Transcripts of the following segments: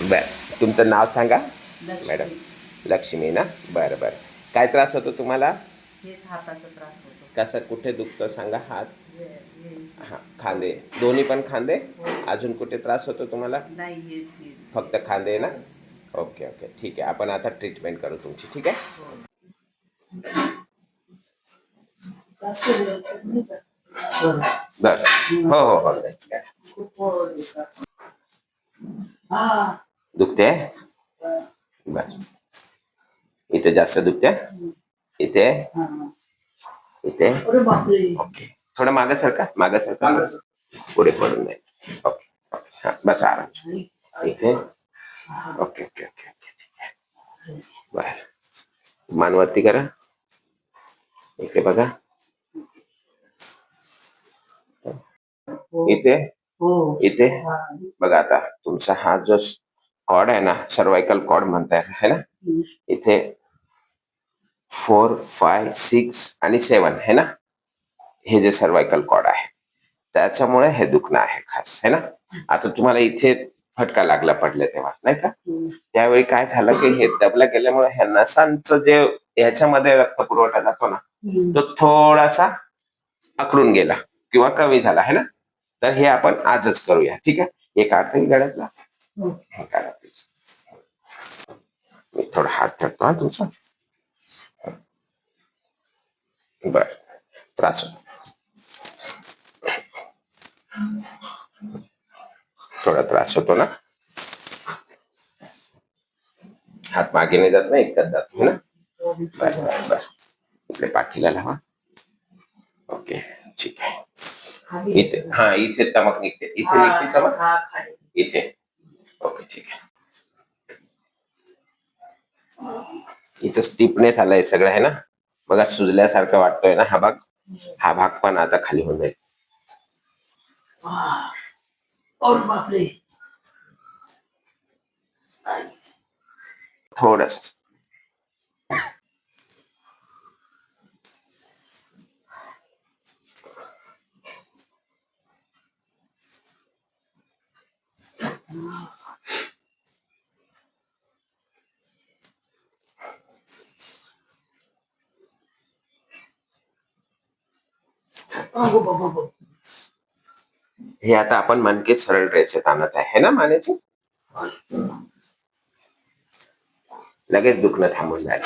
बरं, तुमचं नाव सांगा मॅडम. लक्ष्मी. लक्ष्मी ना? बरं बरं. काय त्रास होतो तुम्हाला? हेच हाताचा त्रास होतो. कसं कुठे दुखतं सांगा? हात, हे हां, खांदे, दोन्ही पण खांदे? हो. अजून कुठे त्रास होतो तुम्हाला? नाही, हेच फक्त खांदे ना? हो. ओके ओके, ठीक आहे. आपण आता ट्रीटमेंट करू तुमची, ठीक आहे? हो. बरं, हो हो हो. दुखते? बरं. इथे जास्त दुखते? इथे? इथे? ओके. थोडं मागं सरका, मागं सरका. पुढे पडून नाही. ओके ओके, हां, बसा आराम. इथे? ओके ओके ओके ओके, ठीक आहे. बरं, मान वरती करा. इथे बघा. इथे? इथे बघा. आता तुमचा हा जो कॉर्ड आहे ना, सर्वायकल कॉर्ड म्हणताय है ना, इथे 4, 5, 6 आणि 7 है ना, हे जे सर्वायकल कॉर्ड आहे त्याच्यामुळे हे दुखणं आहे खास, है ना. आता तुम्हाला इथे फटका लागला पडले तेव्हा, नाही का? त्यावेळी काय झालं की हे दबलं गेल्यामुळे ह्या नसांचं जे ह्याच्यामध्ये रक्त पुरवठा जातो ना, तो थोडासा अकडून गेला किंवा कमी झाला, है ना. तर हे आपण आजच करूया, ठीक आहे. हे काढता येईल गळ्यातला? हे काढा please. मी थोडा हात ठेवतो हा तुमचा. बर, त्रास होतो, थोडा त्रास होतो ना? हात मागे नाही जात ना, एकदाच जातो है ना. बर बर बर, इकडे पाठीला लावा. ओके, ठीक आहे. इथे, हा, इथे चमक निघते. इथे निघते चमक, इथे. ओके, ठीक आहे. इथं स्टिफनेस आलाय सगळं, है ना. बघा, सुजल्यासारखं वाटतोय ना हा भाग. हा भाग पण आता खाली होऊन जाईल. थोडस हे आता आपण मनके सरळ रेषेत आणत आहे ना मानेची. लगेच दुखणं थांबून जाईल.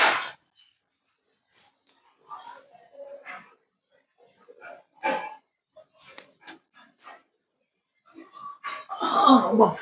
बर,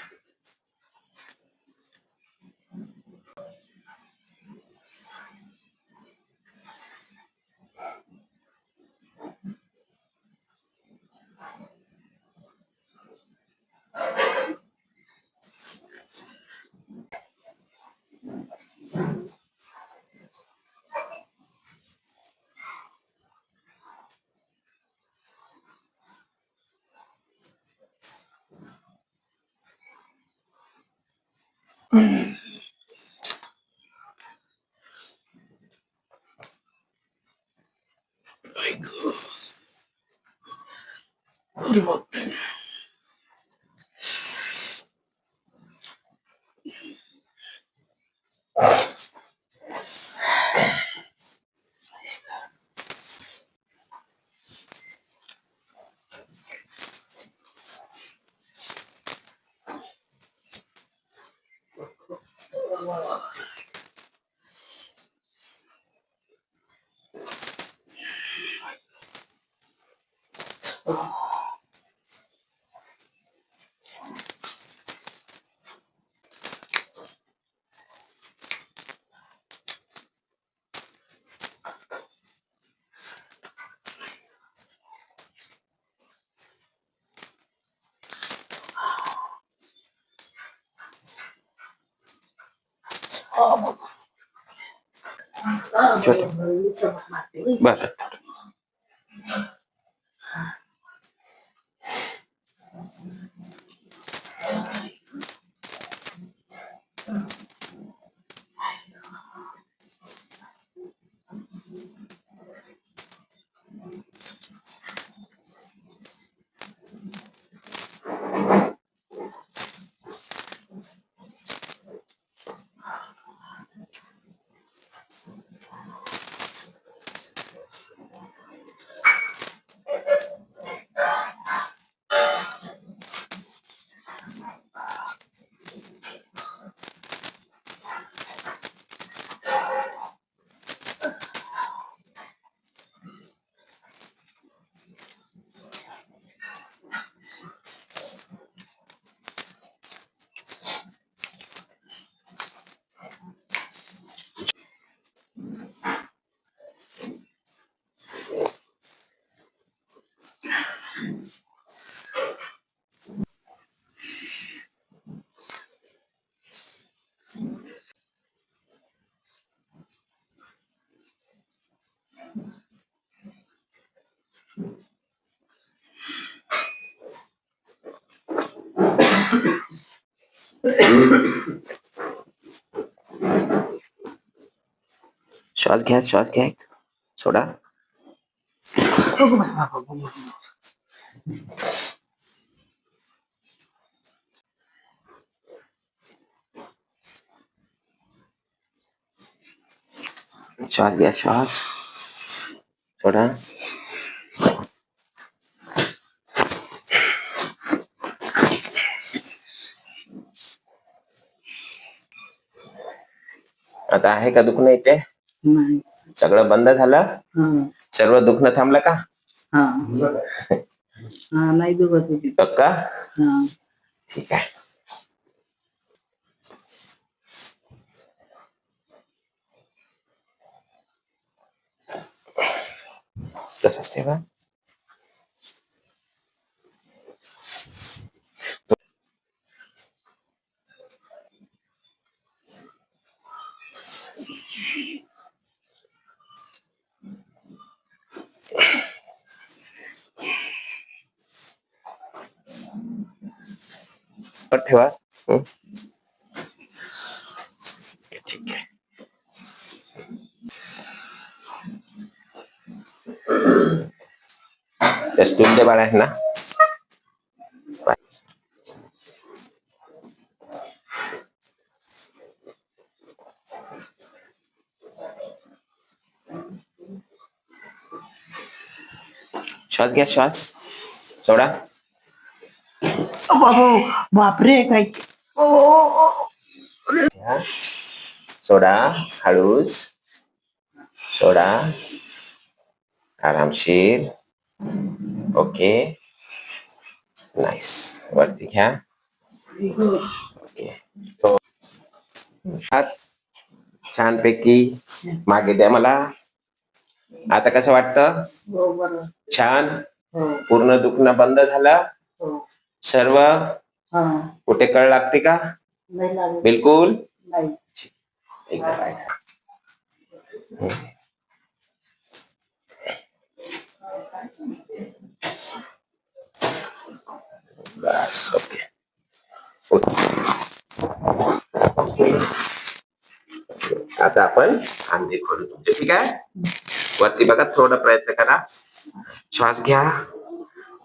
श्वास घ्या, श्वास घ्या. सोडा. श्वास घ्या, श्वास. सोडा. आता आहे का दुखणं इथे? नाही. सगळं बंद झालं? सर्व दुखणं थांबलं का? नाही दुखत होती. पक्का? ठीक आहे. तसंच ठेवा. ठेवा. ठीक आहे. स्टूल दे बाळा ना. श्वास घ्या, श्वास. सोडा. बापरे काय. सोडा. हळूच सोडा. आरामशीर. ओके. नाईस. वरती घ्या. ओके. तो हात छानपैकी मागे द्या मला. आता कसं वाटतं? छान. पूर्ण दुखणं बंद झालं. सर्व कुठे कळ लागते का? बिलकुल बस. ओके. आता आपण खांदे खोलू तुमचे. ठीक आहे. वरती बघा. थोडा प्रयत्न करा. श्वास घ्या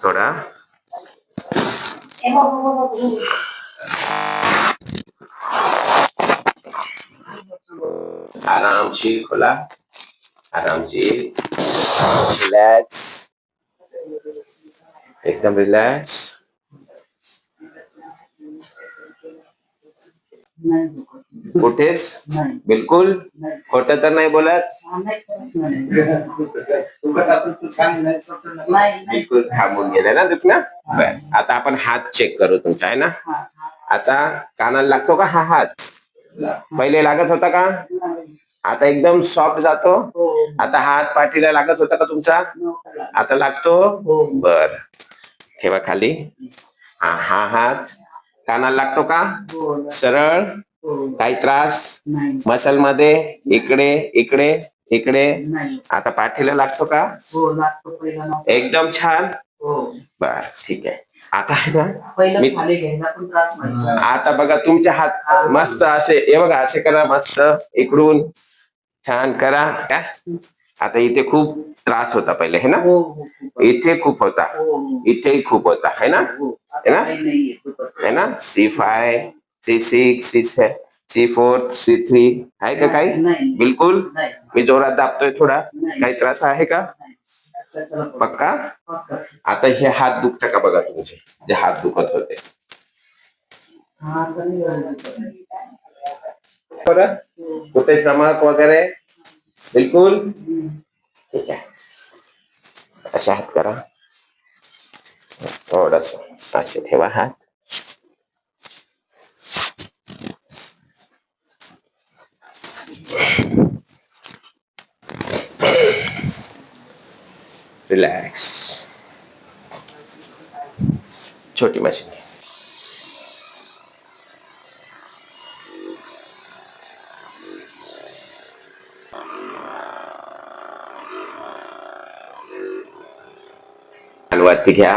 थोडा. आरामशीर खोला. आरामशीर. रिलॅक्स. एकदम रिलॅक्स. कुठेच बिलकुल खोटं तर नाही बोलत? बिलकुल थांबून गेलं ना दुखणं? बरं. आता आपण हात चेक करू तुमचा. आहे ना? आता कानाला लागतो का हा हात? पहिले लागत होता का? आता एकदम सॉफ्ट जातो. आता हात पाठीला लागत होता का तुमचा? आता लागतो. बर. ठेवा खाली. हा हात कानाला लागतो का? सरळ. काही त्रास मसल मध्ये? इकडे इकडे इकडे. आता पाठीला लागतो का? एकदम छान. बर. ठीक आहे. आता आहे ना. आता बघा तुमचे हात मस्त असे. हे बघा असे करा. मस्त इकडून छान करा. काय आता इथे खूप त्रास होता पहिले. है ना? इथे खूप होता. इथेही खूप होता. है ना? है ना? है ना? C5 C6 C4 C3 आहे का काही? बिलकुल. मी जोरात दाबतोय थोडा. काही त्रास आहे का? पक्का. आता हे हात दुखत का बघा तुमचे जे हात दुखत होते. परत कुठे चमक वगैरे? बिलकुल. ठीक आहे. असे हात करा. थोडस असे ठेवा हात. रिलॅक्स. छोटी मशीन. मान वरती घ्या.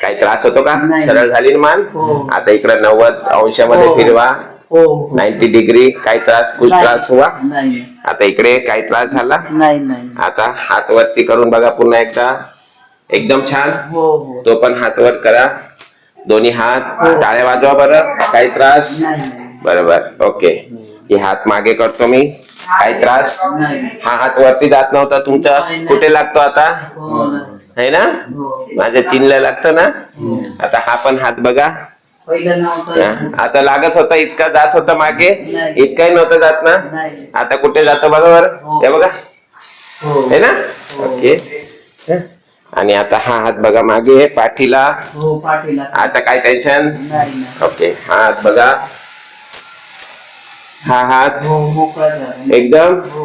काही त्रास होतो का? नाही. सरळ झाली ना मान. हो. आता इकडे 90° हो. फिरवा. हो 90°. काही त्रास कुछ नाही. त्रास हुआ? नाही आता इकडे काही त्रास झाला? नाही आता हात वरती करून बघा पुन्हा एकदा. एकदम छान. हो तो पण हात वर करा. दोन्ही हात. टाळ्या वाजवा बरं. काही त्रास? नाही बरोबर. ओके. ही हात मागे करतो मी. काही त्रास? नाही हा हात वरती जात नव्हता तुमचा. नाही. कुठे लागतो आता? हो है ना? हो माझ्या चिनला लागतो ना. आता हा पण हात बघा. पहिलं नव्हतं आता लागत होता इतका जात होता मागे. नाही. इतकाही नव्हतं जात ना. नाही आता कुठे जातो बघा बरं. हो. हे बघा. हो है ना. ओके. आणि आता हा हात बघा मागे पाठीला. हो पाठीला आता काय टेन्शन? नाही ओके. हा हात बघा. हा हात हो मोकळा झाला एकदम हो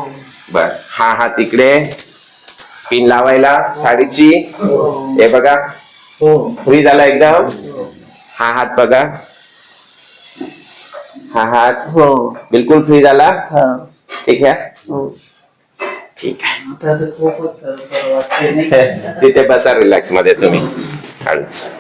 बर. हा हात इकडे पिन लावायला साडीची. हो हे बघा हो फ्री झाला एकदम. हा हात बघा. हा हात हो बिलकुल फ्री झाला. हा ठीक आहे. हो ठीक आहे. आता तर खूपच बरं वाटतंय नाही का? तिथे बसा रिलॅक्स मध्ये तुम्ही. हळूच.